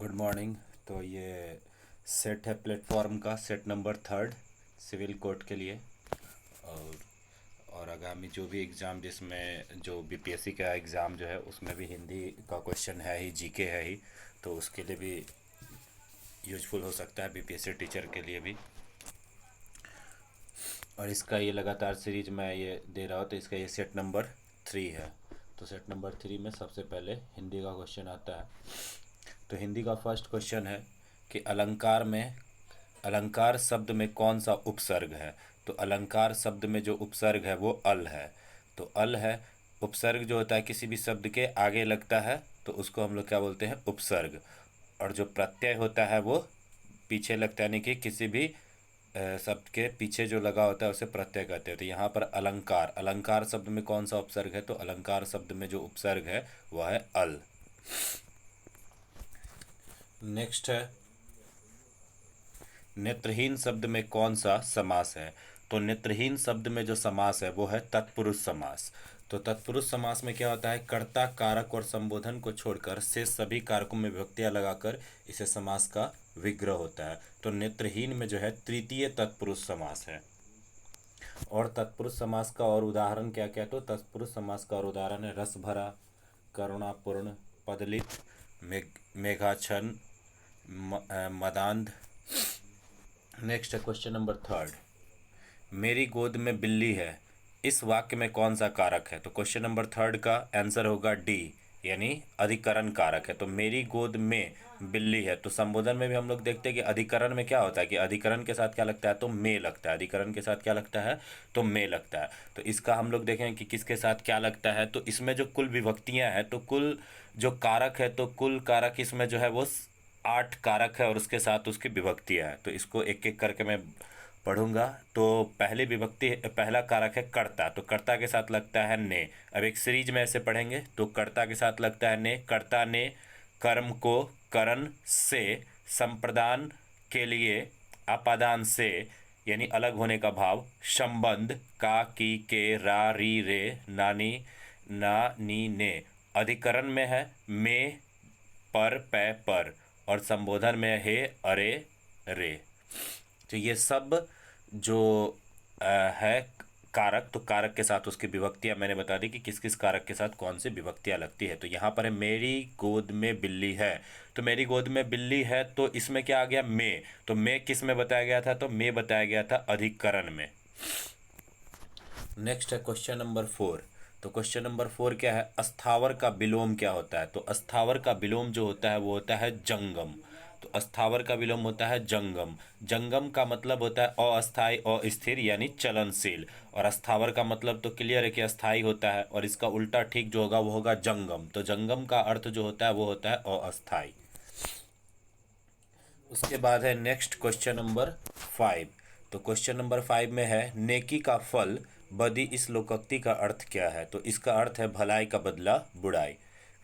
Good morning. तो ये set है प्लेटफॉर्म का, सेट नंबर 3 सिविल कोर्ट के लिए। और आगामी जो भी एग्ज़ाम, जिसमें जो बीपीएससी का एग्ज़ाम जो है उसमें भी हिंदी का क्वेश्चन है ही, जीके है ही, तो उसके लिए भी यूजफुल हो सकता है, बीपीएससी टीचर के लिए भी। और इसका ये लगातार सीरीज मैं ये दे रहा हूँ, तो इसका ये सेट नंबर 3 है। तो सेट नंबर 3 में सबसे पहले हिंदी का क्वेश्चन आता है। तो हिंदी का फर्स्ट क्वेश्चन है कि अलंकार शब्द में कौन सा उपसर्ग है। तो अलंकार शब्द में जो उपसर्ग है वो अल है। तो अल है। उपसर्ग जो होता है किसी भी शब्द के आगे लगता है तो उसको हम लोग क्या बोलते हैं, उपसर्ग। और जो प्रत्यय होता है वो पीछे लगता है, यानी कि किसी भी शब्द के पीछे जो लगा होता है उसे प्रत्यय कहते हैं। तो यहाँ पर अलंकार, अलंकार शब्द में कौन सा उपसर्ग है, तो अलंकार शब्द में जो उपसर्ग है वह है अल। नेक्स्ट है, नेत्रहीन शब्द में कौन सा समास है। तो नेत्रहीन शब्द में जो समास है वो है तत्पुरुष समास। तो तत्पुरुष समास में क्या होता है, कर्ता, कारक और संबोधन को छोड़कर शेष सभी कारकों में विभक्तियां लगाकर इसे समास का विग्रह होता है। तो नेत्रहीन में जो है तृतीय तत्पुरुष समास है। और तत्पुरुष समास का और उदाहरण क्या क्या, तो तत्पुरुष समास का और उदाहरण है रस भरा, करुणापूर्ण, पदलित, मेघाच्छन्न, मदान्ध। नेक्स्ट है क्वेश्चन नंबर 3, मेरी गोद में बिल्ली है, इस वाक्य में कौन सा कारक है। तो क्वेश्चन नंबर 3 का आंसर होगा डी, यानी अधिकरण कारक है। तो मेरी गोद में बिल्ली है, तो संबोधन में भी हम लोग देखते हैं कि अधिकरण में क्या होता है कि अधिकरण के साथ क्या लगता है, तो में लगता है। अधिकरण के साथ क्या लगता है, तो में लगता है। तो इसका हम लोग देखें कि किसके साथ क्या लगता है। तो इसमें जो कुल विभक्तियां हैं, तो कुल जो कारक है, तो कुल कारक इसमें जो है वो 8 कारक है और उसके साथ उसकी विभक्तियां हैं। तो इसको एक एक करके मैं पढ़ूंगा। तो पहली विभक्ति, पहला कारक है कर्ता। तो कर्ता के साथ लगता है ने। अब एक सीरीज में ऐसे पढ़ेंगे। तो कर्ता के साथ लगता है ने। कर्ता ने कर्म को करण से, संप्रदान के लिए अपादान से, यानी अलग होने का भाव, संबंध का, की, के, रा, री, रे, नानी, ना, नी, ने। अधिकरण में है में, पर, पै, पर। और संबोधन में है अरे, रे। तो ये सब जो है कारक, तो कारक के साथ उसकी विभक्तियां मैंने बता दी कि किस किस कारक के साथ कौन सी विभक्तियां लगती है। तो यहाँ पर है मेरी गोद में बिल्ली है। तो मेरी गोद में बिल्ली है, तो इसमें क्या आ गया, में। तो में किस में बताया गया था, तो में बताया गया था अधिकरण में। नेक्स्ट है क्वेश्चन नंबर 4। तो क्वेश्चन नंबर 4 क्या है, अस्थावर का विलोम क्या होता है। तो अस्थावर का विलोम जो होता है वो होता है जंगम। तो अस्थावर का विलोम होता है जंगम। जंगम का मतलब होता है अस्थाई, अस्थिर, यानी चलनशील। और अस्थावर का मतलब तो क्लियर है कि अस्थाई होता है, और इसका उल्टा ठीक जो होगा वो होगा जंगम। तो जंगम का अर्थ जो होता है वो होता है अस्थाई। उसके बाद है नेक्स्ट क्वेश्चन नंबर 5। तो क्वेश्चन नंबर 5 में है नेकी का फल बदी, इस लोकोक्ति का अर्थ क्या है। तो इसका अर्थ है भलाई का बदला बुराई।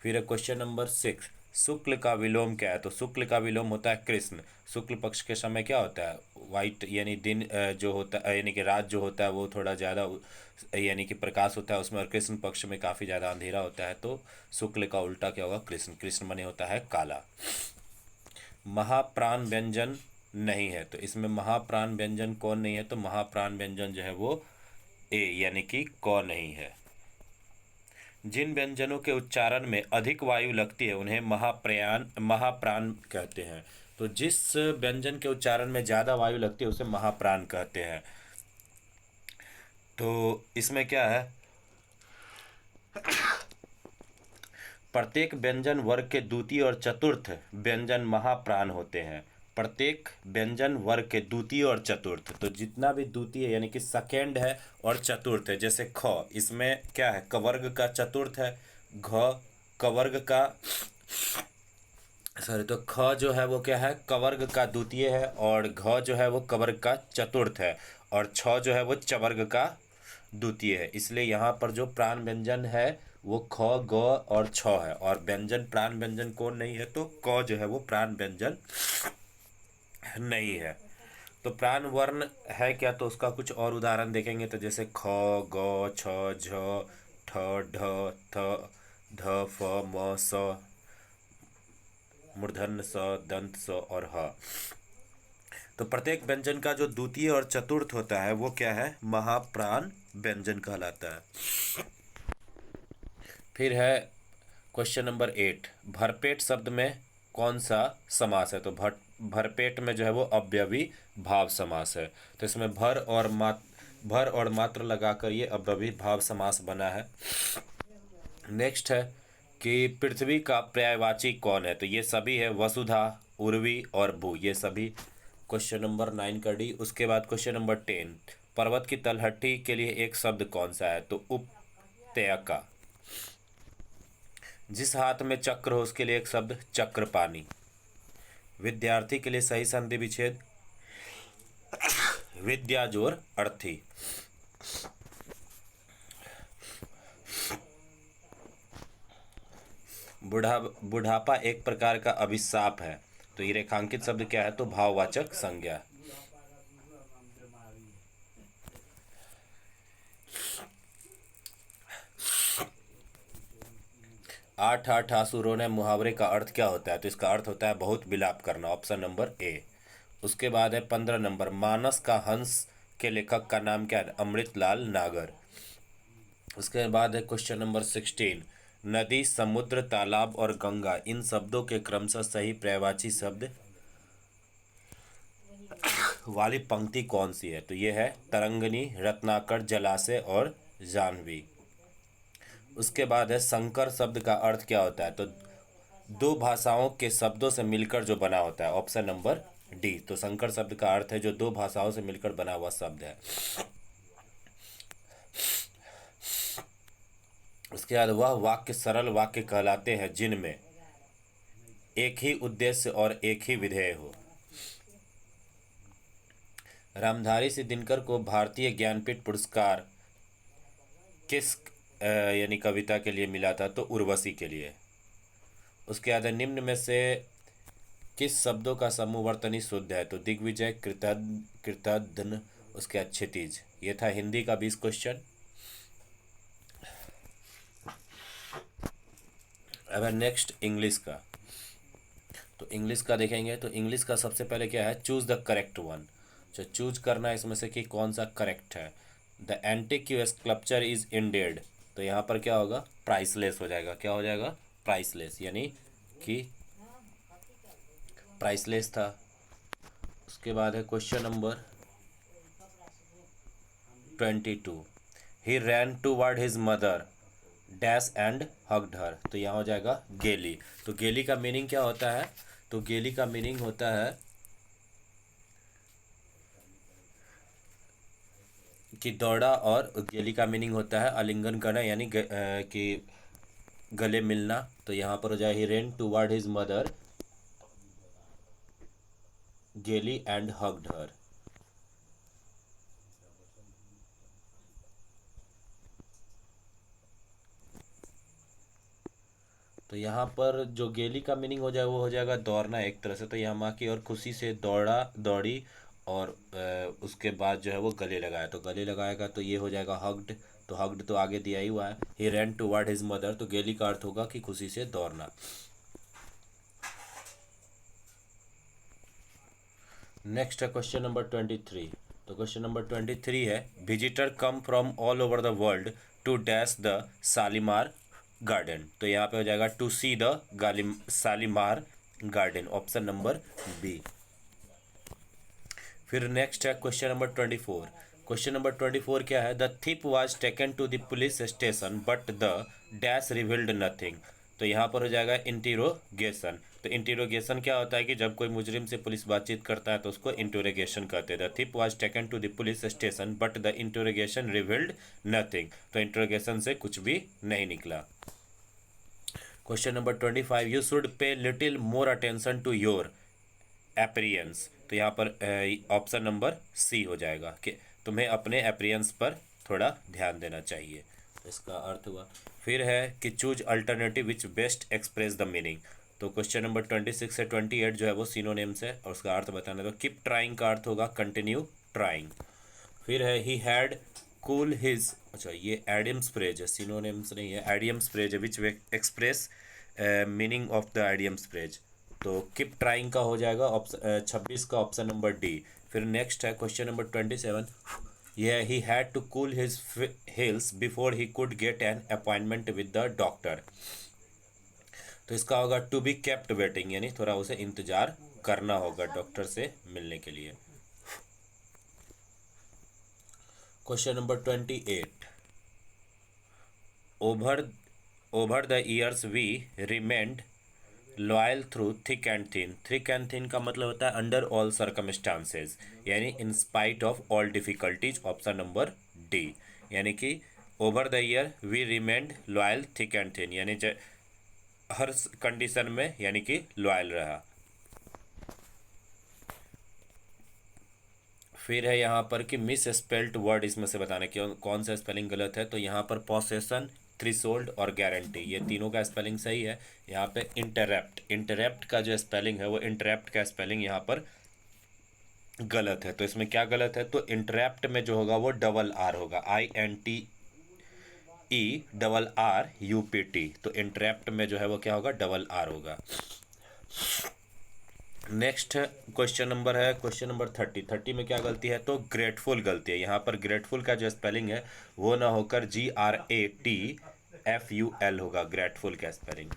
फिर है क्वेश्चन नंबर 6, शुक्ल का विलोम क्या है। तो शुक्ल का विलोम होता है कृष्ण। शुक्ल पक्ष के समय क्या होता है, वाइट, यानी दिन जो होता है, यानी कि रात जो होता है वो थोड़ा ज़्यादा यानी कि प्रकाश होता है उसमें, और कृष्ण पक्ष में काफ़ी ज़्यादा अंधेरा होता है। तो शुक्ल का उल्टा क्या होगा, कृष्ण। कृष्ण माने होता है काला। महाप्राण व्यंजन नहीं है। तो इसमें महाप्राण व्यंजन कौन नहीं है, तो महाप्राण व्यंजन जो है वो ए, यानी कि क नहीं है। जिन व्यंजनों के उच्चारण में अधिक वायु लगती है उन्हें महाप्राण कहते हैं। तो जिस व्यंजन के उच्चारण में ज़्यादा वायु लगती है उसे महाप्राण कहते हैं। तो इसमें क्या है, प्रत्येक व्यंजन वर्ग के द्वितीय और चतुर्थ व्यंजन महाप्राण होते हैं। प्रत्येक व्यंजन वर्ग के द्वितीय और चतुर्थ, तो जितना भी द्वितीय यानी कि सेकेंड है और चतुर्थ है, जैसे ख, इसमें क्या है, कवर्ग का चतुर्थ है। घ कवर्ग का, सॉरी, तो ख जो है वो क्या है, कवर्ग का द्वितीय है, और घ जो है वो कवर्ग का चतुर्थ है, और छ जो है वो चवर्ग का द्वितीय है। इसलिए यहाँ पर जो प्राण व्यंजन है वो ख, ग और छ है, और व्यंजन प्राण व्यंजन कौन नहीं है, तो क जो है वो प्राण व्यंजन नहीं है। तो प्राण वर्ण है क्या, तो उसका कुछ और उदाहरण देखेंगे। तो जैसे ख, ग, छ, झ, ठ, ढ, थ, ध, फ, म, स, मूर्धन्य स, दंत स और ह। तो प्रत्येक व्यंजन का जो द्वितीय और चतुर्थ होता है वो क्या है, महाप्राण व्यंजन कहलाता है। फिर है क्वेश्चन नंबर 8, भरपेट शब्द में कौन सा समास है। तो भरपेट में जो है वो अव्ययी भाव समास है। तो इसमें भर और मात्र लगाकर ये अव्ययी भाव समास बना है। नेक्स्ट है कि पृथ्वी का पर्यायवाची कौन है। तो ये सभी है, वसुधा, उर्वी और भू, ये सभी क्वेश्चन नंबर 9 का डी। उसके बाद क्वेश्चन नंबर 10, पर्वत की तलहटी के लिए एक शब्द कौन सा है। तो उपत्यका। जिस हाथ में चक्र हो उसके लिए एक शब्द चक्रपाणी। विद्यार्थी के लिए सही संधि विच्छेद विद्या जोर अर्थी। बुढ़ापा एक प्रकार का अभिशाप है। तो ये रेखांकित शब्द क्या है, तो भाववाचक संज्ञा। आठ आठ आंसू रोने मुहावरे का अर्थ क्या होता है। तो इसका अर्थ होता है बहुत विलाप करना, ऑप्शन नंबर ए। उसके बाद है 15 नंबर, मानस का हंस के लेखक का नाम क्या है, अमृतलाल नागर। उसके बाद है क्वेश्चन नंबर 16, नदी, समुद्र, तालाब और गंगा, इन शब्दों के क्रमशः सही पर्यायवाची शब्द वाली पंक्ति कौन सी है। तो ये है तरंगिणी, रत्नाकर, जलाशय और जाह्नवी। उसके बाद है संकर शब्द का अर्थ क्या होता है। तो दो भाषाओं के शब्दों से मिलकर जो बना होता है, ऑप्शन नंबर डी। तो संकर शब्द का अर्थ है जो दो भाषाओं से मिलकर बना हुआ शब्द है। उसके बाद वह वाक्य सरल वाक्य कहलाते हैं जिनमें एक ही उद्देश्य और एक ही विधेय हो। रामधारी सिंह दिनकर को भारतीय ज्ञानपीठ पुरस्कार किस यानी कविता के लिए मिला था। तो उर्वशी के लिए। उसके बाद निम्न में से किस शब्दों का समूह वर्तनी शुद्ध है। तो दिग्विजय, कृतघ्न, उसके बाद क्षितिज। ये था हिंदी का 20 क्वेश्चन। अब नेक्स्ट इंग्लिश का। तो इंग्लिश का देखेंगे तो इंग्लिश का सबसे पहले क्या है, चूज द करेक्ट वन। जो चूज करना है इसमें से कि कौन सा करेक्ट है। The antique sculpture is ended. तो यहाँ पर क्या होगा, प्राइसलेस हो जाएगा। क्या हो जाएगा, प्राइसलेस, यानी कि प्राइसलेस था। उसके बाद है question number 22, he ran toward his mother dash and hugged her. तो यहाँ हो जाएगा गेली। तो गेली का मीनिंग क्या होता है। तो गेली का मीनिंग होता है कि दौड़ा, और गेली का मीनिंग होता है आलिंगन करना, यानी कि गले मिलना। तो यहाँ पर हो जाए ही रेन टूवर्ड हिज मदर गेली एंड हग्ड हर। तो यहाँ पर जो गेली का मीनिंग हो जाए वो हो जाएगा दौड़ना एक तरह से। तो यहाँ माँ की और खुशी से दौड़ी, और उसके बाद जो है वो गले लगाया। तो गले लगाएगा तो ये हो जाएगा हग्ड। तो हग्ड तो आगे दिया ही हुआ है, ही रैन टूवर्ड हिज मदर। तो गेली का अर्थ होगा कि खुशी से दौड़ना। नेक्स्ट है क्वेश्चन नंबर 23। तो क्वेश्चन नंबर 23 है, visitor come from all over the world to dash the Shalimar garden. तो यहाँ पे हो जाएगा to see the Shalimar garden, option number B. फिर नेक्स्ट है क्वेश्चन नंबर 24। क्वेश्चन नंबर 24 क्या है, the thief was taken to the police station but the dash revealed nothing. तो यहाँ पर हो जाएगा इंटीरोगेशन। तो इंटीरोगेशन क्या होता है कि जब कोई मुजरिम से पुलिस बातचीत करता है तो उसको इंटरोगेशन कहते हैं। The thief was taken to the police station but the interrogation revealed nothing. तो इंटरोगेशन से कुछ भी नहीं निकला। Question number 25, you should pay little more attention to your appearance. तो यहाँ पर ऑप्शन नंबर सी हो जाएगा कि तुम्हें अपने एपरियंस पर थोड़ा ध्यान देना चाहिए। इसका अर्थ हुआ। फिर है कि choose alternative which best express the meaning. तो क्वेश्चन नंबर 26 से 28 जो है वो सिनोनिम्स है और उसका अर्थ बताना। तो कीप ट्राइंग का अर्थ होगा कंटिन्यू ट्राइंग। फिर है ही हैड कूल हिज, अच्छा ये एडियम्स फ्रेज है, सिनोनिम्स नहीं है, एडियम्स फ्रेज है which express meaning of the idioms phrase. तो कीप ट्राइंग का हो जाएगा ऑप्शन 26 का ऑप्शन नंबर डी। फिर नेक्स्ट है क्वेश्चन नंबर 27। यह he had to cool his heels before he could get an appointment with the doctor. तो इसका होगा टू बी केप्ट वेटिंग, यानी थोड़ा उसे इंतजार करना होगा डॉक्टर से मिलने के लिए। Question number 28। Over over the years we remained loyal through thick and thin. Thick and thin का मतलब होता है अंडर ऑल सर्कमस्टांसेस, यानी in spite of all difficulties, option number D. यानी कि over the year we remained loyal thick and thin, यानी हर condition में यानी कि लॉयल रहा। फिर है यहाँ पर कि मिस स्पेल्ट वर्ड इसमें से बताने की कौन सा स्पेलिंग गलत है। तो यहाँ पर पॉसेशन, थ्रीशोल्ड और गारंटी, ये तीनों का स्पेलिंग सही है। यहाँ पे इंटरप्ट, इंटरप्ट का जो स्पेलिंग है वो इंटरप्ट का स्पेलिंग यहाँ पर गलत है। तो इसमें क्या गलत है, तो इंटरप्ट में जो होगा वो डबल आर होगा, INTERRUPT। तो इंटरप्ट में जो है वो क्या होगा, डबल आर होगा। नेक्स्ट क्वेश्चन नंबर है क्वेश्चन नंबर 30 में क्या गलती है, तो ग्रेटफुल गलती है। यहाँ पर ग्रेटफुल का जो स्पेलिंग है वो ना होकर GRATFUL होगा, ग्रेटफुल का स्पेलिंग।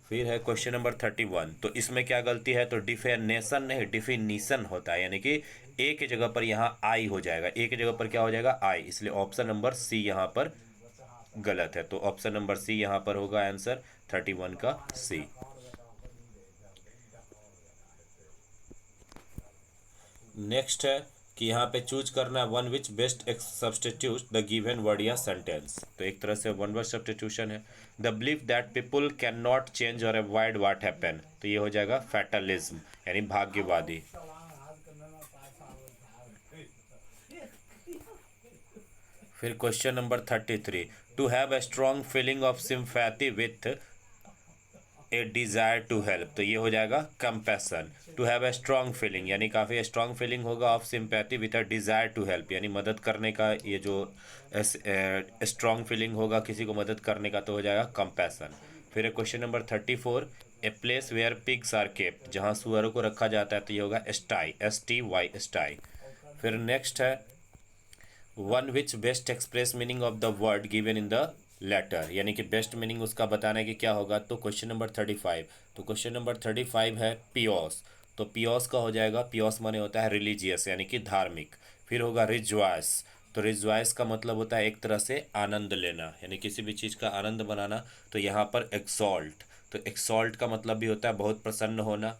फिर है क्वेश्चन नंबर 31। तो इसमें क्या गलती है, तो डिफिनेशन नहीं डिफिनीशन होता है, यानी कि ए की जगह पर यहाँ आई हो जाएगा, ए की जगह पर क्या हो जाएगा, आई, इसलिए ऑप्शन नंबर सी यहाँ पर गलत है। तो ऑप्शन नंबर सी यहाँ पर होगा आंसर 31 का सी। नेक्स्ट है कि यहाँ पे चूज करना है one which best substitute the given word या सेंटेंस। तो एक तरह से वन वर्ड सब्सटीट्यूशन है। The believe that people can not change और अवॉइड व्हाट हैपन, तो ये हो जाएगा फैटलिज्म, यानी भाग्यवादी। फिर question number 33। To have a strong feeling of sympathy with a desire to help, तो ये हो जाएगा compassion. To have a strong feeling, यानी काफ़ी स्ट्रॉन्ग फीलिंग होगा of sympathy with a desire to help, यानी मदद करने का, ये जो स्ट्रॉन्ग फीलिंग होगा किसी को मदद करने का, तो हो जाएगा कंपैशन। फिर question number 34। A place where pigs are kept, जहाँ सुअरों को रखा जाता है, तो ये होगा स्टाई, STY स्टाई। फिर नेक्स्ट है one which best express meaning of the word given in the letter, यानी कि बेस्ट मीनिंग उसका बताने की क्या होगा। तो क्वेश्चन नंबर 35। तो क्वेश्चन नंबर 35 है पियोस। तो पियोस का हो जाएगा, पियोस माने होता है रिलीजियस, यानी कि धार्मिक। फिर होगा रिजॉयस। तो रिजॉयस का मतलब होता है एक तरह से आनंद लेना, यानी किसी भी चीज़ का आनंद बनाना। तो यहाँ पर एक्सॉल्ट, तो एक्सॉल्ट का मतलब भी होता है बहुत प्रसन्न होना।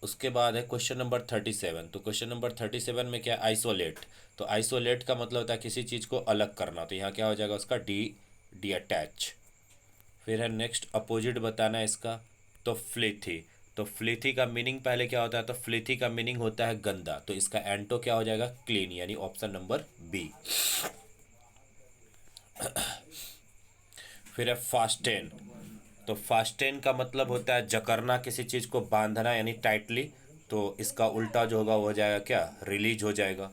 उसके बाद है क्वेश्चन नंबर 37। तो क्वेश्चन नंबर 37 में क्या, आइसोलेट। तो आइसोलेट का मतलब होता है किसी चीज़ को अलग करना, तो यहाँ क्या हो जाएगा उसका डी अटैच। फिर है नेक्स्ट अपोजिट बताना है इसका, तो फ्लीथी। तो फ्लीथी का मीनिंग पहले क्या होता है, तो फ्लीथी का मीनिंग होता है गंदा, तो इसका एंटो क्या हो जाएगा, क्लीन, यानी ऑप्शन नंबर बी। फिर है फास्टेन। तो फास्टेन का मतलब होता है जकड़ना, किसी चीज़ को बांधना यानी टाइटली, तो इसका उल्टा जो होगा वो हो जाएगा क्या, रिलीज हो जाएगा।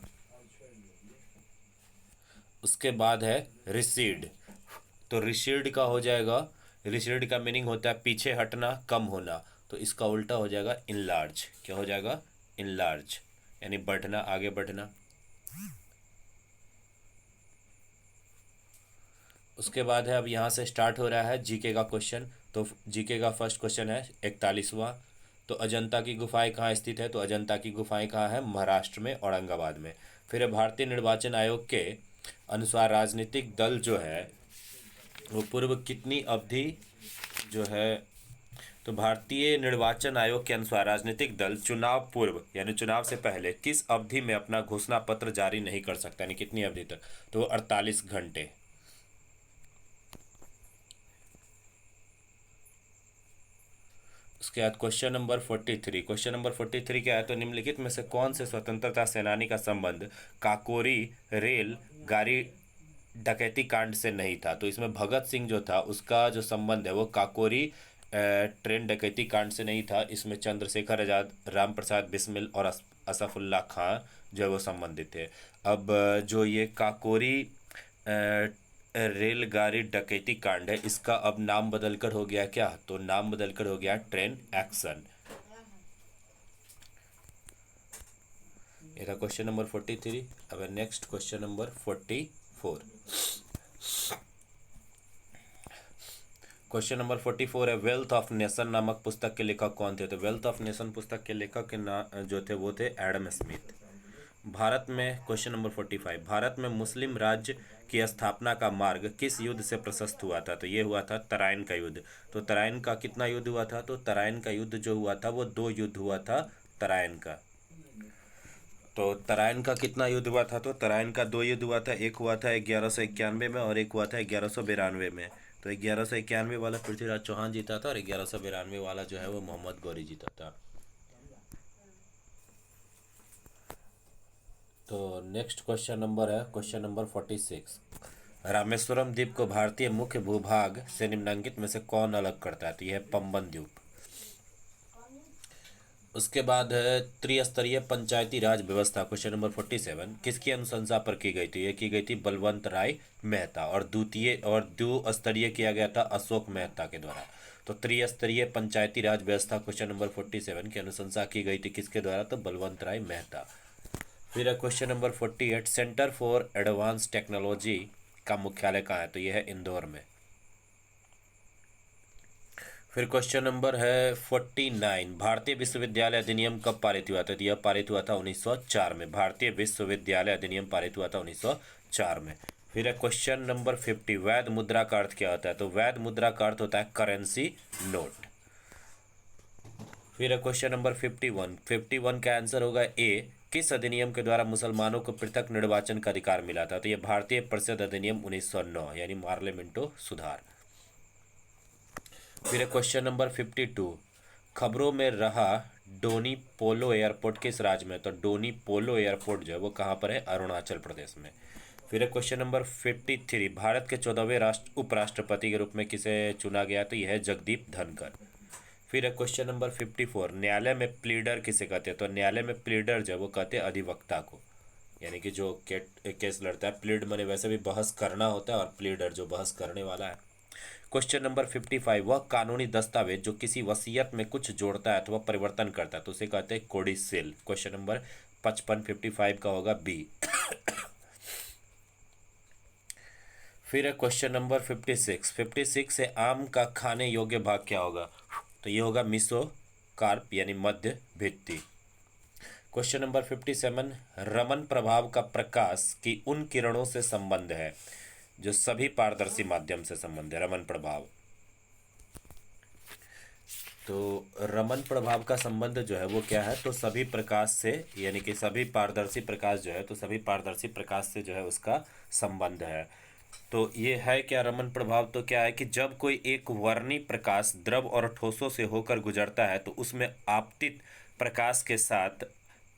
उसके बाद है रिसीड। तो रिसीड का हो जाएगा, रिसीड का मीनिंग होता है पीछे हटना, कम होना, तो इसका उल्टा हो जाएगा इनलार्ज, क्या हो जाएगा, इनलार्ज, यानी बढ़ना, आगे बढ़ना। उसके बाद है अब यहाँ से स्टार्ट हो रहा है जीके का क्वेश्चन। तो जीके का फर्स्ट क्वेश्चन है 41वां। तो अजंता की गुफाएं कहाँ स्थित है, तो अजंता की गुफाएं कहाँ है, महाराष्ट्र में, औरंगाबाद में। फिर भारतीय निर्वाचन आयोग के अनुसार राजनीतिक दल जो है वो पूर्व कितनी अवधि जो है, तो भारतीय निर्वाचन आयोग के अनुसार राजनीतिक दल चुनाव पूर्व यानी चुनाव से पहले किस अवधि में अपना घोषणा पत्र जारी नहीं कर सकता, यानी कितनी अवधि तक, तो 48 घंटे। उसके बाद क्वेश्चन नंबर 43। क्वेश्चन नंबर 43 क्या है, तो निम्नलिखित में से कौन से स्वतंत्रता सेनानी का संबंध काकोरी रेल गाड़ी डकैती कांड से नहीं था। तो इसमें भगत सिंह जो था उसका जो संबंध है वो काकोरी ट्रेन डकैती कांड से नहीं था। इसमें चंद्रशेखर आज़ाद, राम प्रसाद बिस्मिल और असफुल्ला खां जो है वो संबंधित थे। अब जो ये काकोरी रेलगाड़ी डकैती कांड है, इसका अब नाम बदलकर हो गया क्या? तो नाम बदलकर हो गया ट्रेन एक्शन। ये था क्वेश्चन नंबर 43। अब next question number 44। Question number 44 है, वेल्थ ऑफ नेशन नामक पुस्तक के लेखक कौन थे? तो वेल्थ ऑफ नेशन पुस्तक के लेखक के जो थे वो थे एडम स्मिथ। भारत में क्वेश्चन नंबर 45, भारत में मुस्लिम राज्य की स्थापना का मार्ग किस युद्ध से प्रशस्त हुआ था? तो ये हुआ था तराइन का युद्ध। तो तराइन का कितना युद्ध हुआ था? तो तराइन का युद्ध जो हुआ था वो 2 युद्ध हुआ था तराइन का। तो तराइन का कितना युद्ध हुआ था? तो तराइन का 2 युद्ध हुआ था। एक हुआ था 1191 में और एक हुआ था 1192 में। तो 1191 वाला पृथ्वीराज चौहान जीता था और 1192 वाला जो है वो मोहम्मद गौरी जीता था। तो नेक्स्ट क्वेश्चन नंबर है क्वेश्चन नंबर 46। रामेश्वरम द्वीप को भारतीय मुख्य भूभाग से निम्नलिखित में से कौन अलग करता है? तो यह है पंबन द्वीप। उसके बाद है त्रिस्तरीय पंचायती राज व्यवस्था क्वेश्चन नंबर 47 किसकी अनुशंसा पर की गई थी? यह की गई थी बलवंत राय मेहता और द्विस्तरीय किया गया था अशोक मेहता के द्वारा। तो त्रिस्तरीय पंचायती राज व्यवस्था क्वेश्चन नंबर 47 की अनुशंसा की गई थी किसके द्वारा? तो बलवंत राय मेहता। फिर है question number 48, centre for advance technology का मुख्यालय कहाँ है? तो यह है इंदौर में। फिर क्वेश्चन नंबर है 49, भारतीय विश्वविद्यालय अधिनियम कब पारित हुआ था? तो यह पारित हुआ था 1904 में। भारतीय विश्वविद्यालय अधिनियम पारित हुआ था 1904 में। फिर है क्वेश्चन नंबर 50, वैध मुद्रा का अर्थ क्या होता है? तो वैध मुद्रा का अर्थ होता है करेंसी नोट। फिर है क्वेश्चन नंबर 51, 51 का आंसर होगा ए, किस अधिनियम के द्वारा मुसलमानों को पृथक निर्वाचन का अधिकार मिला था? तो यह भारतीय परिषद अधिनियम 1909 यानी पार्लियामेंटो सुधार। फिर क्वेश्चन नंबर 52, खबरों में रहा डोनी पोलो एयरपोर्ट किस राज्य में? तो डोनी पोलो एयरपोर्ट जो है वो कहाँ पर है? अरुणाचल प्रदेश में। फिर क्वेश्चन नंबर 53, भारत के 14वें उपराष्ट्रपति के रूप में किसे चुना गया? तो यह है जगदीप धनखड़। फिर क्वेश्चन नंबर 54, न्यायालय में प्लीडर किसे कहते हैं? तो न्यायालय में प्लीडर जो है वो कहते हैं अधिवक्ता को, यानी कि जो केस लड़ता है। प्लीड माने वैसे भी बहस करना होता है और प्लीडर जो बहस करने वाला है। क्वेश्चन नंबर 55, वह कानूनी दस्तावेज जो किसी वसीयत में कुछ जोड़ता है अथवा परिवर्तन करता है तो उसे कहते हैं कोडिसिल। क्वेश्चन नंबर 55 का होगा बी। फिर है क्वेश्चन नंबर 56 से आम का खाने योग्य भाग क्या होगा? तो ये होगा मिसो कार्प यानी मध्य भित्ति। क्वेश्चन नंबर 57, रमन प्रभाव का प्रकाश की उन किरणों से संबंध है जो सभी पारदर्शी माध्यम से संबंध है। रमन प्रभाव, तो रमन प्रभाव का संबंध जो है वो क्या है? तो सभी प्रकाश से, यानी कि सभी पारदर्शी प्रकाश जो है, तो सभी पारदर्शी प्रकाश से जो है उसका संबंध है। तो ये है क्या रमन प्रभाव? तो क्या है कि जब कोई एक वर्णी प्रकाश द्रव और ठोसों से होकर गुजरता है तो उसमें आपतित प्रकाश के साथ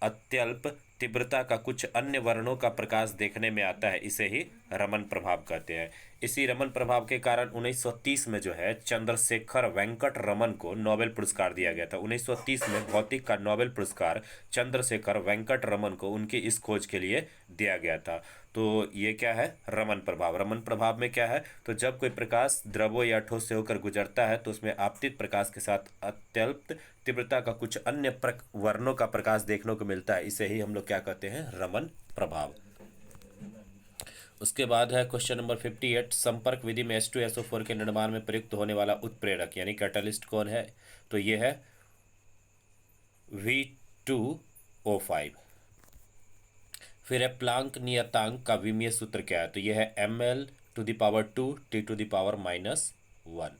अत्यल्प तीव्रता का कुछ अन्य वर्णों का प्रकाश देखने में आता है, इसे ही रमन प्रभाव कहते हैं। इसी रमन प्रभाव के कारण 1930 में जो है चंद्रशेखर वेंकट रमन को नोबेल पुरस्कार दिया गया था। 1930 में भौतिक का नोबेल पुरस्कार चंद्रशेखर वेंकट रमन को उनकी इस खोज के लिए दिया गया था। तो ये क्या है? रमन प्रभाव। रमन प्रभाव में क्या है? तो जब कोई प्रकाश द्रवों या ठोस से होकर गुजरता है तो उसमें आपतित प्रकाश के साथ अत्यल्प तीव्रता का कुछ अन्य वर्णों का प्रकाश देखने को मिलता है, इसे ही हम लोग क्या कहते हैं? रमन प्रभाव। उसके बाद है क्वेश्चन नंबर 58, संपर्क विधि में H2SO4 के निर्माण में प्रयुक्त होने वाला उत्प्रेरक यानी कैटलिस्ट कौन है? तो ये है V2O5। फिर है प्लांक नियतांक का विमीय सूत्र क्या है? तो यह है ml⁻², T⁻⁻1।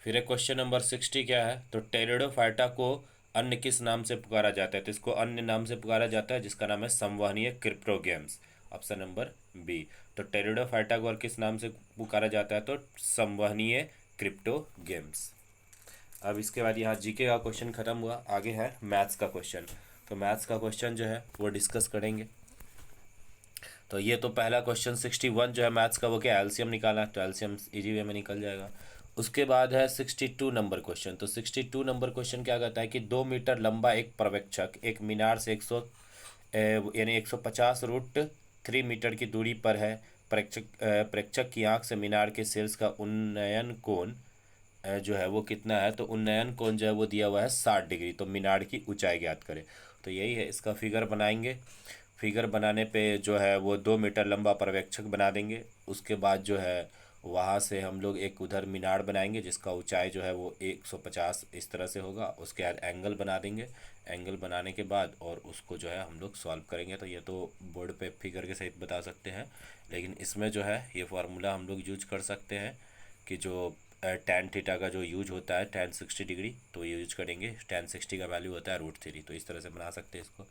फिर है क्वेश्चन नंबर 60 क्या है? तो टेरिडोफाइटा को अन्य किस नाम से पुकारा जाता है? तो इसको अन्य नाम से पुकारा जाता है जिसका नाम है संवहनीय क्रिप्टोगेम्स, ऑप्शन नंबर बी। तो टेरिडोफाइटा को और किस नाम से पुकारा जाता है? तो संवहनीय क्रिप्टोगेम्स। अब इसके बाद यहाँ जीके का क्वेश्चन खत्म हुआ, आगे है मैथ्स का क्वेश्चन। तो मैथ्स का क्वेश्चन जो है वो डिस्कस करेंगे। तो ये तो पहला क्वेश्चन 61 जो है मैथ्स का वो क्या? एलसीएम निकाला है, तो एलसीएम इजी वे में निकल जाएगा। उसके बाद है 62 नंबर क्वेश्चन। तो 62 नंबर क्वेश्चन क्या कहता है कि 2 मीटर लंबा एक पर्यवेक्षक एक मीनार से 100 यानी 150 √3 मीटर की दूरी पर है प्रेक्षक की आंख से मीनार के सेल्स का उन्नयन कोण जो है वो कितना है, तो उन्नयन कोण जो है वो दिया हुआ है 60 डिग्री। तो मीनार की ऊंचाई ज्ञात करें। तो यही है, इसका फिगर बनाएंगे। फिगर बनाने पे जो है वो 2 मीटर लंबा पर्यवेक्षक बना देंगे। उसके बाद जो है वहाँ से हम लोग एक उधर मीनार बनाएंगे जिसका ऊंचाई जो है वो 150 इस तरह से होगा। उसके बाद एंगल बना देंगे। एंगल बनाने के बाद और उसको जो है हम लोग सॉल्व करेंगे। तो ये तो बोर्ड पे फिगर के सहित बता सकते हैं, लेकिन इसमें जो है ये फार्मूला हम लोग यूज कर सकते हैं कि जो tan थीटा का जो यूज होता है tan 60 डिग्री, तो ये यूज करेंगे। tan 60 का वैल्यू होता है √3। तो इस तरह से बना सकते हैं इसको।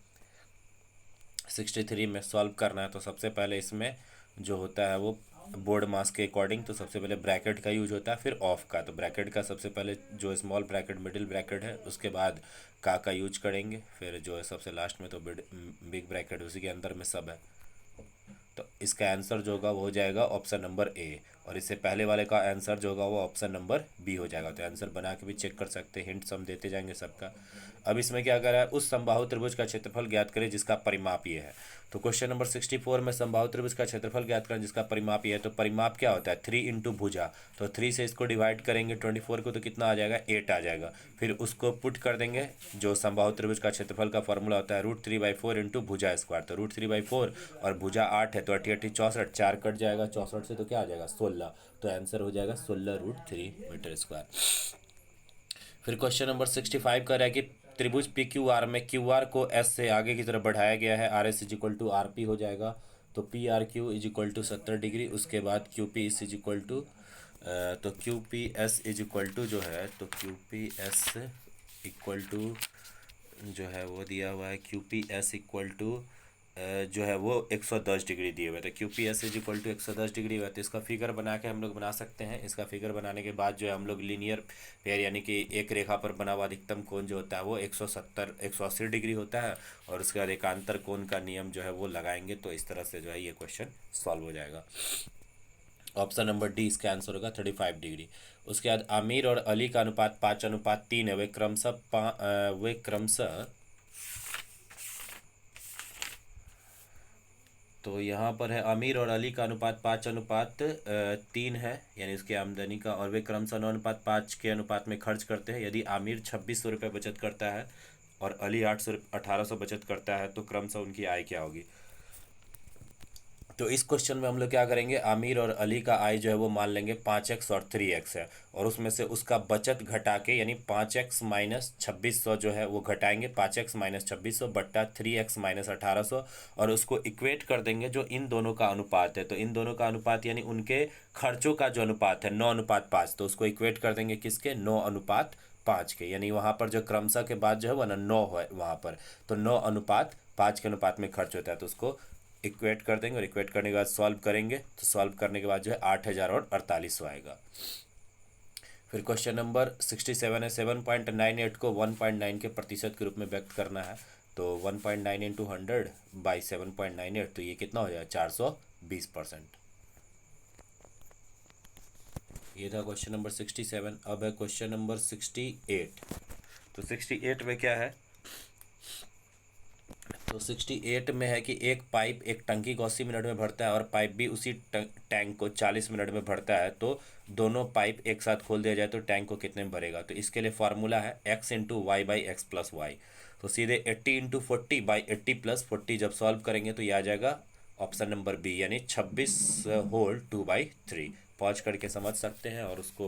63 में सॉल्व करना है तो सबसे पहले इसमें जो होता है वो बोर्ड मास के अकॉर्डिंग, तो सबसे पहले ब्रैकेट का यूज होता है, फिर ऑफ का। तो ब्रैकेट का सबसे पहले जो स्मॉल ब्रैकेट मिडिल ब्रैकेट है, उसके बाद का यूज करेंगे, फिर जो है सबसे लास्ट में तो बिग ब्रैकेट, उसी के अंदर में सब है। तो इसका आंसर जो होगा वो हो जाएगा ऑप्शन नंबर ए, और इससे पहले वाले का आंसर जो होगा वो ऑप्शन नंबर बी हो जाएगा। तो आंसर बना के भी चेक कर सकते हैं, हिंट्स हम देते जाएंगे सबका। अब इसमें क्या करा है, उस समबाहु त्रिभुज का क्षेत्रफल ज्ञात करें जिसका परिमाप ये है। तो क्वेश्चन नंबर 64 में समबाहु त्रिभुज का क्षेत्रफल ज्ञात करें जिसका परिमाप ये है। तो परिमाप क्या होता है, 3 इंटू भुजा। तो 3 से इसको डिवाइड करेंगे 24 को, तो कितना आ जाएगा, 8 आ जाएगा। फिर उसको पुट कर देंगे, जो समबाहु त्रिभुज का क्षेत्रफल का फॉर्मूला होता है √3/4 इंटू भुजा स्क्वायर। तो √3/4 और भुजा 8 है, तो 88 64, 4 कट जाएगा 64 से, तो क्या आ जाएगा 16। तो आंसर हो जाएगा 16√3 मीटर स्क्वायर। फिर क्वेश्चन नंबर 65 कर रहा है कि त्रिभुज पी क्यू आर में क्यू आर को एस से आगे की तरफ बढ़ाया गया है। R S is equal to R P हो जाएगा। तो P R Q is equal to 70 degree. उसके बाद Q P is equal to तो Q P S is equal to जो है, तो Q P S equal to जो है वो दिया हुआ है, Q P S equal to जो है वो 110 डिग्री दिए हुए। तो Q P S is equal to 110 degree हुआ। तो इसका फिगर बना के हम लोग बना सकते हैं। इसका फिगर बनाने के बाद जो है हम लोग लीनियर पेयर यानी कि एक रेखा पर बना हुआ अधिकतम कोण जो होता है वो 180 डिग्री होता है, और उसके बाद एकांतर कोण का नियम जो है वो लगाएंगे। तो इस तरह से जो है ये क्वेश्चन सॉल्व हो जाएगा। ऑप्शन नंबर डी इसका आंसर होगा 35 डिग्री। उसके बाद आमिर और अली का अनुपात 5:3 है। वे क्रमशः तो यहाँ पर है आमिर और अली का अनुपात 5:3 है, यानी उसकी आमदनी का, और वे क्रमशः 9:5 के अनुपात में खर्च करते हैं। यदि आमिर 2600 रुपये बचत करता है और अली 1800 बचत करता है, तो क्रमशः उनकी आय क्या होगी। तो इस क्वेश्चन में हम लोग क्या करेंगे, आमिर और अली का आय जो है वो मान लेंगे 5x और 3x है, और उसमें से उसका बचत घटा के यानी 5x माइनस 2600 जो है वो घटाएंगे, 5x माइनस 2600 बट्टा 3x माइनस 1800, और उसको इक्वेट कर देंगे जो इन दोनों का अनुपात है। तो इन दोनों का अनुपात यानी उनके खर्चों का जो अनुपात है 9:5, तो उसको इक्वेट कर देंगे किसके, 9:5 के, यानी वहाँ पर जो क्रमशः के बाद जो है वह ना 9 है वहाँ पर, तो 9:5 के अनुपात में खर्च होता है। तो उसको इक्वेट कर देंगे, और इक्वेट करने के बाद सॉल्व करेंगे। तो सॉल्व करने के बाद जो है 8000 और 4800 आएगा। फिर क्वेश्चन नंबर 67 है, 7.98 को 1.9 के प्रतिशत के रूप में व्यक्त करना है। तो 1.9 इंटू 100 बाई 7.98, तो ये कितना हो जाएगा, 420%। ये था क्वेश्चन नंबर 67। अब है क्वेश्चन नंबर 68। तो 68 में क्या है, तो 68 में है कि एक पाइप एक टंकी को 80 मिनट में भरता है और पाइप भी उसी टैंक को 40 मिनट में भरता है। तो दोनों पाइप एक साथ खोल दिया जाए तो टैंक को कितने में भरेगा। तो इसके लिए फार्मूला है x into Y by X plus Y. तो सीधे 80 इंटू 40 बाई 80 प्लस 40 जब सॉल्व करेंगे तो ये आ जाएगा ऑप्शन नंबर बी, यानी 26 होल 2/3। पॉज करके समझ सकते हैं और उसको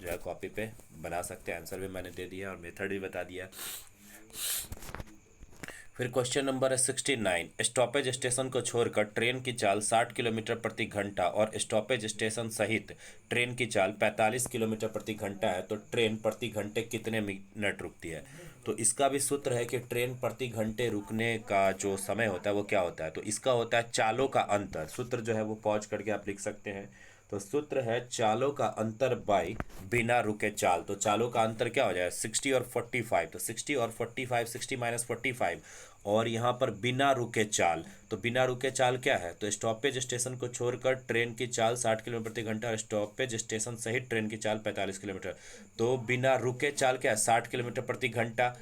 जो है कॉपी पे बना सकते हैं। आंसर भी मैंने दे दिया और मेथड भी बता दिया। फिर क्वेश्चन नंबर है 69। स्टॉपेज स्टेशन को छोड़कर ट्रेन की चाल 60 किलोमीटर प्रति घंटा और स्टॉपेज स्टेशन सहित ट्रेन की चाल 45 किलोमीटर प्रति घंटा है, तो ट्रेन प्रति घंटे कितने मिनट रुकती है। तो इसका भी सूत्र है कि ट्रेन प्रति घंटे रुकने का जो समय होता है वो क्या होता है। तो इसका होता है चालों का अंतर। सूत्र जो है वो पॉज करके आप लिख सकते हैं। तो सूत्र है चालों का अंतर बाई बिना रुके चाल। तो चालों का अंतर क्या हो जाएगा, 60 और 45। तो 60 और 45, 60 माइनस 45, और यहाँ पर बिना रुके चाल। तो बिना रुके चाल क्या है, तो स्टॉपेज स्टेशन को छोड़कर ट्रेन की चाल 60 किलोमीटर प्रति घंटा और स्टॉपेज स्टेशन सहित ट्रेन की चाल 45 किलोमीटर। तो बिना रुके चाल क्या है, 60 किलोमीटर प्रति घंटा।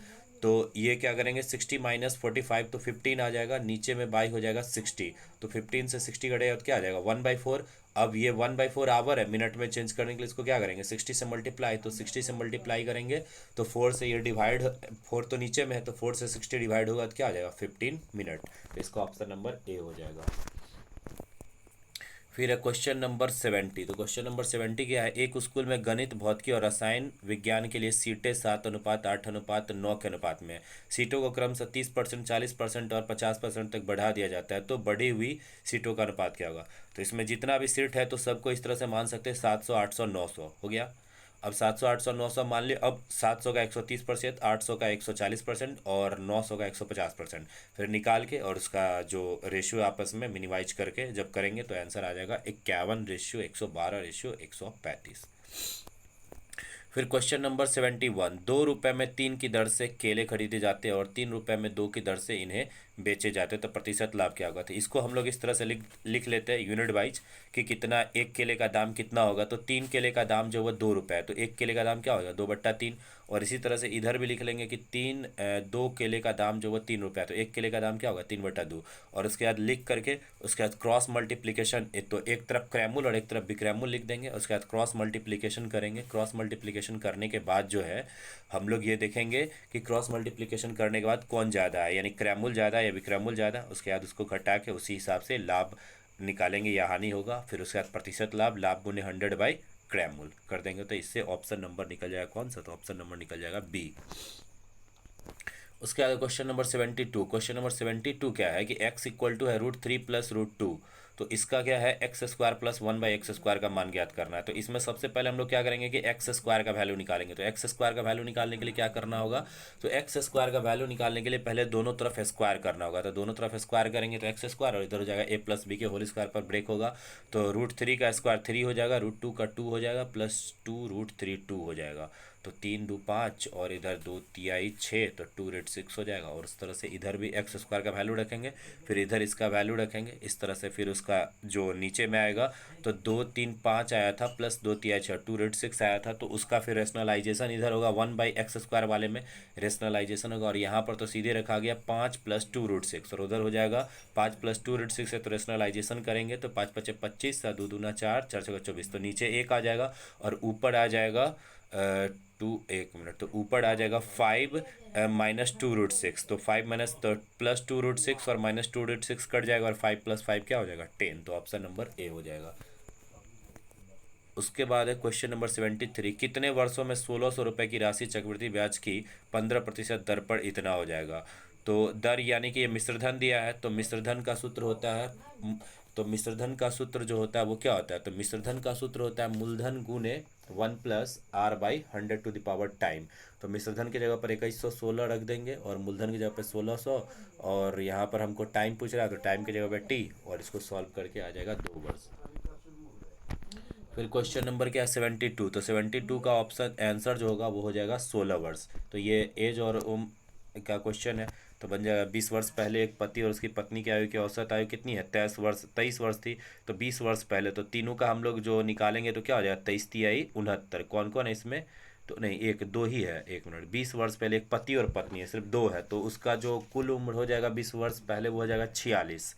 तो ये क्या करेंगे 60 माइनस 45 तो 15 आ जाएगा, नीचे में बाई हो जाएगा 60, तो 15 से 60 कटेगा तो क्या आ जाएगा 1/4। अब ये 1/4 आवर है, मिनट में चेंज करने के लिए इसको क्या करेंगे 60 से मल्टीप्लाई, तो 60 से मल्टीप्लाई करेंगे तो 4 से ये डिवाइड, 4 तो नीचे में है तो 4 से 60 डिवाइड होगा तो क्या आ जाएगा 15 मिनट। तो इसका ऑप्शन नंबर ए हो जाएगा। फिर है क्वेश्चन नंबर 70। तो क्वेश्चन नंबर 70 क्या है, एक स्कूल में गणित, भौतिकी और रसायन विज्ञान के लिए सीटें 7:8:9 के अनुपात में है। सीटों को क्रम से 30%, 40% और 50% तक बढ़ा दिया जाता है, तो बढ़ी हुई सीटों का अनुपात क्या होगा। तो इसमें जितना भी सीट है तो सबको इस तरह से मान सकते हैं 700, 800, 900 हो गया। अब 700, 800, 900 मान लिया। अब 700 का 130%, 800 का 140% और 900 का 150%, फिर निकाल के और उसका जो रेशियो आपस में मिनिमाइज करके जब करेंगे तो आंसर आ जाएगा 51:112:135। फिर क्वेश्चन नंबर 71, 2 रुपये में 3 की दर से केले खरीदे जाते हैं और 3 रुपये में 2 की दर से इन्हें बेचे जाते हैं, तो प्रतिशत लाभ क्या होगा। तो इसको हम लोग इस तरह से लिख लेते हैं यूनिट वाइज कि कितना एक केले का दाम कितना होगा। तो 3 केले का दाम जो है 2 रुपये है, तो एक केले का दाम क्या होगा 2/3। और इसी तरह से इधर भी लिख लेंगे कि 2 केले का दाम जो है 3 रुपये है, तो एक केले का दाम क्या होगा 3/2। और उसके बाद लिख करके उसके बाद क्रॉस मल्टीप्लिकेशन, तो एक तरफ क्रैमुल और एक तरफ बिक्रैमुल लिख देंगे। उसके बाद क्रॉस मल्टीप्लिकेशन करेंगे। क्रॉस मल्टीप्लिकेशन करने के बाद जो है हम लोग ये देखेंगे कि क्रॉस मल्टीप्लिकेशन करने के बाद कौन ज़्यादा है, यानी क्रैमुल ज़्यादा या विक्रैमुल ज़्यादा। उसके बाद उसको घटा के उसी हिसाब से लाभ निकालेंगे या हानि होगा। फिर उसके बाद प्रतिशत लाभ, लाभ गुने 100 बाई क्रैमुल कर देंगे, तो इससे ऑप्शन नंबर निकल जाएगा कौन सा, तो ऑप्शन नंबर निकल जाएगा बी। उसके आगे क्वेश्चन नंबर 72। क्वेश्चन नंबर 72 क्या है कि x इक्वल टू है √3 प्लस √2। तो इसका क्या है x² प्लस 1/x² का मान ज्ञात करना है। तो इसमें सबसे पहले हम लोग क्या करेंगे कि x² का वैल्यू निकालेंगे। तो x² का वैल्यू निकालने के लिए क्या करना होगा, तो x² का वैल्यू निकालने के लिए पहले दोनों तरफ स्क्वायर करना होगा। तो दोनों तरफ स्क्वायर करेंगे तो x² और इधर हो जाएगा a प्लस बी के होल स्क्वायर पर ब्रेक होगा, तो √3 का स्क्वायर 3 हो जाएगा, √2 का 2 हो जाएगा, प्लस 2 √3 2 हो जाएगा। तो 3 2 5 और इधर 2 तिहाई 6, तो 2√6 हो जाएगा। और उस तरह से इधर भी x² का वैल्यू रखेंगे, फिर इधर इसका वैल्यू रखेंगे इस तरह से। फिर उसका जो नीचे में आएगा तो 2 3 5 आया था, प्लस 2 तिहाई 6 2√6 आया था, तो उसका फिर रेशनलाइजेशन इधर होगा 1/x² वाले में रेशनलाइजेशन होगा। और यहाँ पर तो सीधे रखा गया 5 प्लस 2√6 और उधर हो जाएगा 5 प्लस 2√6 है, तो रेशनलाइजेशन करेंगे तो 5 5 25, 2 दूना 4, 4 6 24, तो नीचे 1 आ जाएगा और ऊपर आ जाएगा 2, 1 मिनट, तो ऊपर आ जाएगा 5 माइनस 2√6, तो 5 माइनस तो प्लस 2√6 और माइनस 2√6 कट जाएगा और 5 प्लस 5 क्या हो जाएगा 10, तो ऑप्शन नंबर ए हो जाएगा। उसके बाद है क्वेश्चन नंबर 73, कितने वर्षों में 1600 रुपये की राशि चक्रवृद्धि ब्याज की 15% दर पर इतना हो जाएगा। तो दर यानी कि ये मिश्रधन दिया है, तो मिश्रधन का सूत्र होता है तो मिश्रधन का सूत्र जो होता है वो क्या होता है, तो मिश्रधन का सूत्र होता है मूलधन गुने 1+r/100 टाइम। तो मिश्रधन की जगह पर 2116 रख देंगे और मूलधन की जगह पर 1600, और यहाँ पर हमको टाइम पूछ रहा है तो टाइम की जगह पर t, और इसको सॉल्व करके आ जाएगा 2 वर्ष। फिर क्वेश्चन नंबर क्या है 72। तो 72 का ऑप्शन आंसर जो होगा वो हो जाएगा 16 वर्ष। तो ये एज और उम्र का क्वेश्चन है, तो बन जाएगा 20 वर्ष पहले एक पति और उसकी पत्नी की आयु की औसत आयु कितनी है 23 वर्ष थी, तो 20 वर्ष पहले, तो तीनों का हम लोग जो निकालेंगे तो क्या हो जाएगा 23 तिहाई 69। कौन कौन है इसमें, तो नहीं एक दो ही है, 1 मिनट, 20 वर्ष पहले एक पति और पत्नी है, सिर्फ दो है, तो उसका जो कुल उम्र हो जाएगा 20 वर्ष पहले वो हो जाएगा 46।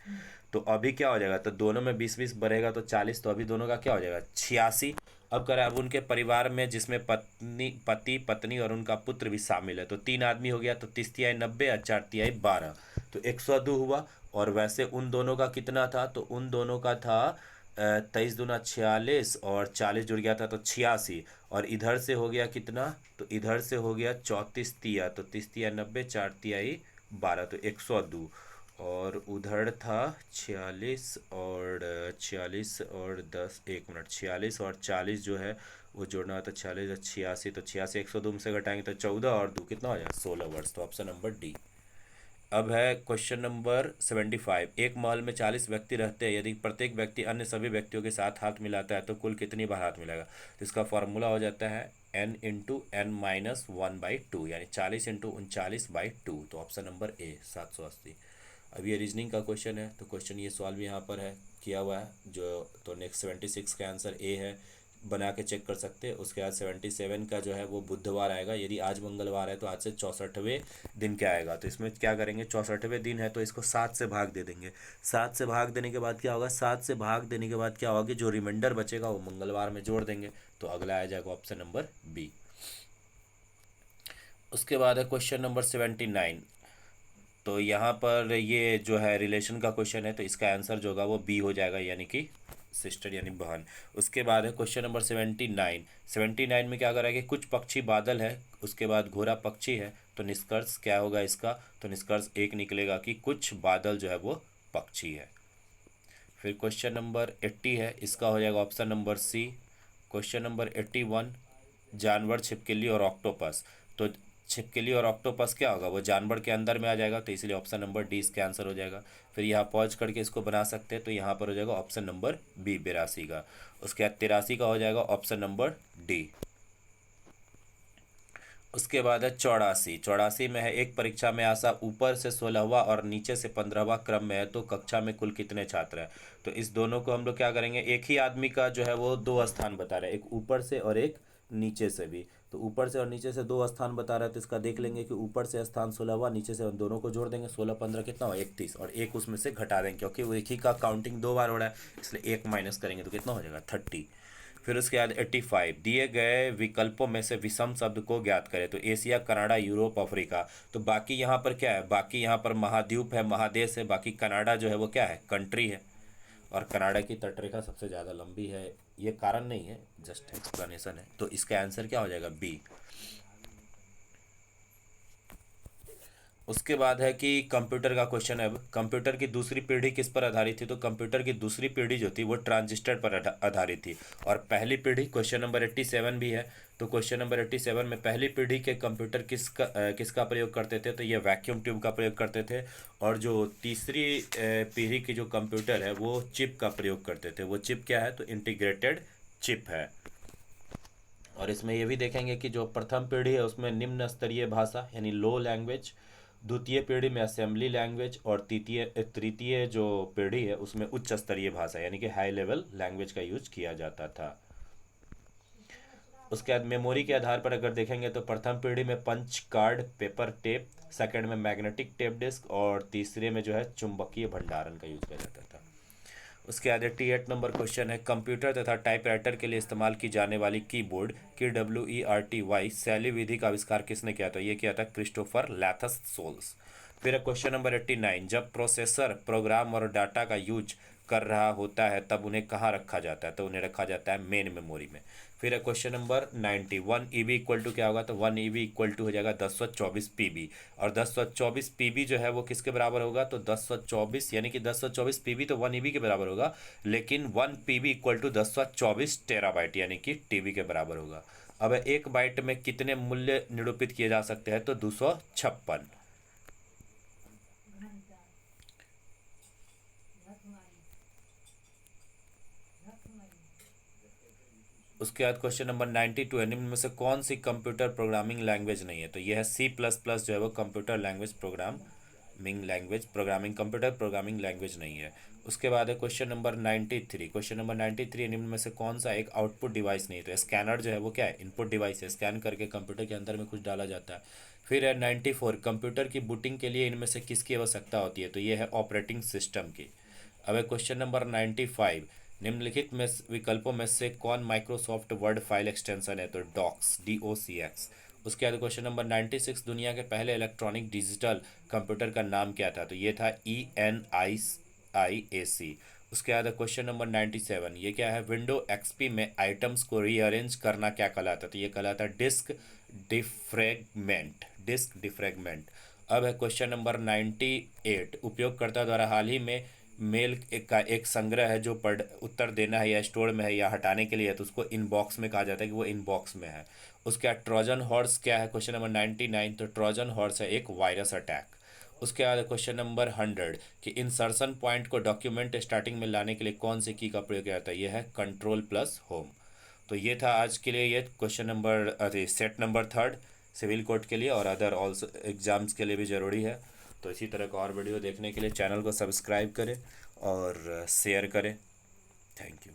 तो अभी क्या हो जाएगा, तो दोनों में 20 20 बढ़ेगा तो 40, तो अभी दोनों का क्या हो जाएगा 86। अब करें अब उनके परिवार में जिसमें पति पत्नी और उनका पुत्र भी शामिल है, तो 3 आदमी हो गया, तो 30 तिहाई 90 और 4 तिहाई 12, तो 102 हुआ। और वैसे उन दोनों का कितना था, तो उन दोनों का था 23 दूना 46 और 40 जुड़ गया था तो 86। और इधर से हो गया कितना, तो इधर से हो गया 34 तिया, तो 30 तिया 90, 4 तिहाई 12, तो 102। और उधर था 46 और 1 मिनट, 46 और 40 जो है वो जोड़ना था, 46 और 86, तो 86 102 में से घटाएंगे तो 14 और 2 कितना हो जाएगा 16 वर्ष, तो ऑप्शन नंबर डी। अब है क्वेश्चन नंबर 75, एक महल में 40 व्यक्ति रहते हैं, यदि प्रत्येक व्यक्ति अन्य सभी व्यक्तियों के साथ हाथ मिलाता है तो कुल कितनी बार हाथ मिलाएगा। तो इसका फॉर्मूला हो जाता है n × n-1/2, यानी 40 × 39/2, तो ऑप्शन नंबर ए 780। अब ये रीजनिंग का क्वेश्चन है, तो क्वेश्चन ये सॉल्व यहाँ पर है किया हुआ है जो, तो नेक्स्ट 76 का आंसर ए है। बना के चेक कर सकते हैं। उसके बाद 77 का जो है वो बुधवार आएगा। यदि आज मंगलवार है तो आज से 64वें दिन क्या आएगा, तो इसमें क्या करेंगे, 64वें दिन है तो इसको 7 से भाग दे देंगे। 7 से भाग देने के बाद क्या होगा, 7 से भाग देने के बाद क्या होगा कि जो रिमाइंडर बचेगा वो मंगलवार में जोड़ देंगे। तो अगला आ जाएगा ऑप्शन नंबर बी। उसके बाद है क्वेश्चन नंबर 79। तो यहाँ पर ये जो है रिलेशन का क्वेश्चन है, तो इसका आंसर जो होगा वो बी हो जाएगा, यानी कि सिस्टर यानी बहन। उसके बाद है क्वेश्चन नंबर 79। 79 में क्या करा कि कुछ पक्षी बादल है, उसके बाद घोड़ा पक्षी है, तो निष्कर्ष क्या होगा इसका, तो निष्कर्ष एक निकलेगा कि कुछ बादल जो है वो पक्षी है। फिर क्वेश्चन नंबर 80 है, इसका हो जाएगा option number C. Question number 81, जानवर छिपकली और ऑक्टोपस। तो छिपकली और ऑक्टोपस क्या होगा, वो जानवर के अंदर में आ जाएगा, तो इसलिए ऑप्शन नंबर डी इसका आंसर हो जाएगा। फिर यहाँ पॉज करके इसको बना सकते हैं, तो यहाँ पर हो जाएगा ऑप्शन नंबर बी 82 का। उसके बाद 83 का हो जाएगा ऑप्शन नंबर डी। उसके बाद है 84। 84 में है, एक परीक्षा में आशा ऊपर से 16वां और नीचे से 15वां क्रम में है, तो कक्षा में कुल कितने छात्र हैं। तो इस दोनों को हम लोग क्या करेंगे, एक ही आदमी का जो है वो दो स्थान बता रहे हैं, एक ऊपर से और एक नीचे से भी। तो ऊपर से और नीचे से दो स्थान बता रहा है, तो इसका देख लेंगे कि ऊपर से स्थान 16वां, नीचे से उन दोनों को जोड़ देंगे, 16 15 कितना हो 31, और एक उसमें से घटा देंगे क्योंकि वो एक ही का काउंटिंग 2 बार हो रहा है, इसलिए एक माइनस करेंगे तो कितना हो जाएगा 30। फिर उसके बाद 85, दिए गए विकल्पों में से विषम शब्द को ज्ञात करें। तो एशिया, कनाडा, यूरोप, अफ्रीका। तो बाकी यहाँ पर क्या है, बाकी यहाँ पर महाद्वीप है, महादेश है, बाकी कनाडा जो है वो क्या है, कंट्री है। और कनाडा की तटरेखा सबसे ज़्यादा लंबी है, ये कारण नहीं है, जस्ट एक्सप्लेनेशन है। तो इसका आंसर क्या हो जाएगा, बी। उसके बाद है कि कंप्यूटर का क्वेश्चन है। अब कंप्यूटर की दूसरी पीढ़ी किस पर आधारित थी, तो कंप्यूटर की दूसरी पीढ़ी जो थी वो ट्रांजिस्टर पर आधारित थी। और पहली पीढ़ी क्वेश्चन नंबर 87 भी है। तो क्वेश्चन नंबर 87 में पहली पीढ़ी के कंप्यूटर किसका प्रयोग करते थे, तो ये वैक्यूम ट्यूब का प्रयोग करते थे। और जो तीसरी पीढ़ी की जो कंप्यूटर है वो चिप का प्रयोग करते थे। वो चिप क्या है, तो इंटीग्रेटेड चिप है। और इसमें ये भी देखेंगे कि जो प्रथम पीढ़ी है उसमें निम्न स्तरीय भाषा यानी लो लैंग्वेज, द्वितीय पीढ़ी में असेंबली लैंग्वेज, और तृतीय जो पीढ़ी है उसमें उच्च स्तरीय भाषा यानी कि हाई लेवल लैंग्वेज का यूज किया जाता था। उसके बाद मेमोरी के आधार पर अगर देखेंगे तो प्रथम पीढ़ी में punch card paper tape, second में मैग्नेटिक टेप डिस्क, और तीसरे में जो है चुंबकीय भंडारण का यूज किया जाता था। उसके बाद 88 नंबर क्वेश्चन है, कंप्यूटर तथा टाइपराइटर के लिए इस्तेमाल की जाने वाली कीबोर्ड की WERTY शैली विधि का आविष्कार किसने किया था, ये किया था क्रिस्टोफर लैथस सोल्स। फिर क्वेश्चन नंबर 89, जब प्रोसेसर प्रोग्राम और डाटा का यूज कर रहा होता है तब उन्हें कहाँ रखा जाता है, तो उन्हें रखा जाता है मेन मेमोरी में। फिर question number 90, 1 EB equal to क्या होगा, तो 1 EB इक्वल टू हो जाएगा 1024 PB। और 1024 PB जो है वो किसके बराबर होगा, तो 1024 यानी कि 1024 PB तो 1 EB के बराबर होगा, लेकिन 1 PB इक्वल टू 1024 टेराबाइट यानी कि TB के बराबर होगा। अब एक बाइट में कितने मूल्य निरूपित किए जा सकते हैं, तो 256। उसके बाद क्वेश्चन नंबर 92 है, निम्न में से कौन सी कंप्यूटर प्रोग्रामिंग लैंग्वेज नहीं है, तो यह है C++ जो है वो computer language programming computer programming language नहीं है। उसके बाद है क्वेश्चन नंबर 93। क्वेश्चन नंबर 93, निम्न में से कौन सा एक आउटपुट डिवाइस नहीं है, तो स्कैनर जो है वो क्या है, इनपुट डिवाइस है, स्कैन करके कंप्यूटर के अंदर में कुछ डाला जाता है। फिर है 94, कंप्यूटर की बूटिंग के लिए इनमें से किसकी आवश्यकता होती है, तो ये है ऑपरेटिंग सिस्टम की। अब क्वेश्चन नंबर 95, निम्नलिखित में विकल्पों में से कौन माइक्रोसॉफ्ट वर्ड फाइल एक्सटेंशन है, तो डॉक्स DOCX। उसके बाद क्वेश्चन नंबर 96, दुनिया के पहले इलेक्ट्रॉनिक डिजिटल कंप्यूटर का नाम क्या था, तो ये था ENIAC। उसके बाद क्वेश्चन नंबर 97, ये क्या है, विंडो XP में आइटम्स को रीअरेंज करना क्या कहलाता, तो ये कहलाता डिस्क डिफ्रेगमेंट। अब है क्वेश्चन नंबर 98, उपयोगकर्ता द्वारा हाल ही में मेल का एक संग्रह है जो पढ़ उत्तर देना है या स्टोर में है या हटाने के लिए है, तो उसको इनबॉक्स में कहा जाता है कि वो इनबॉक्स में है। उसके बाद ट्रोजन हॉर्स क्या है, क्वेश्चन नंबर 99, तो ट्रोजन हॉर्स है एक वायरस अटैक। उसके बाद क्वेश्चन नंबर 100 कि इंसर्शन पॉइंट को डॉक्यूमेंट स्टार्टिंग में लाने के लिए कौन सी की का प्रयोग किया जाता है, यह है कंट्रोल+होम। तो ये था आज के लिए, ये क्वेश्चन नंबर अरे सेट नंबर 3 सिविल कोड के लिए और अदर ऑल्सो एग्जाम्स के लिए भी ज़रूरी है। तो इसी तरह का और वीडियो देखने के लिए चैनल को सब्सक्राइब करें और शेयर करें। Thank you.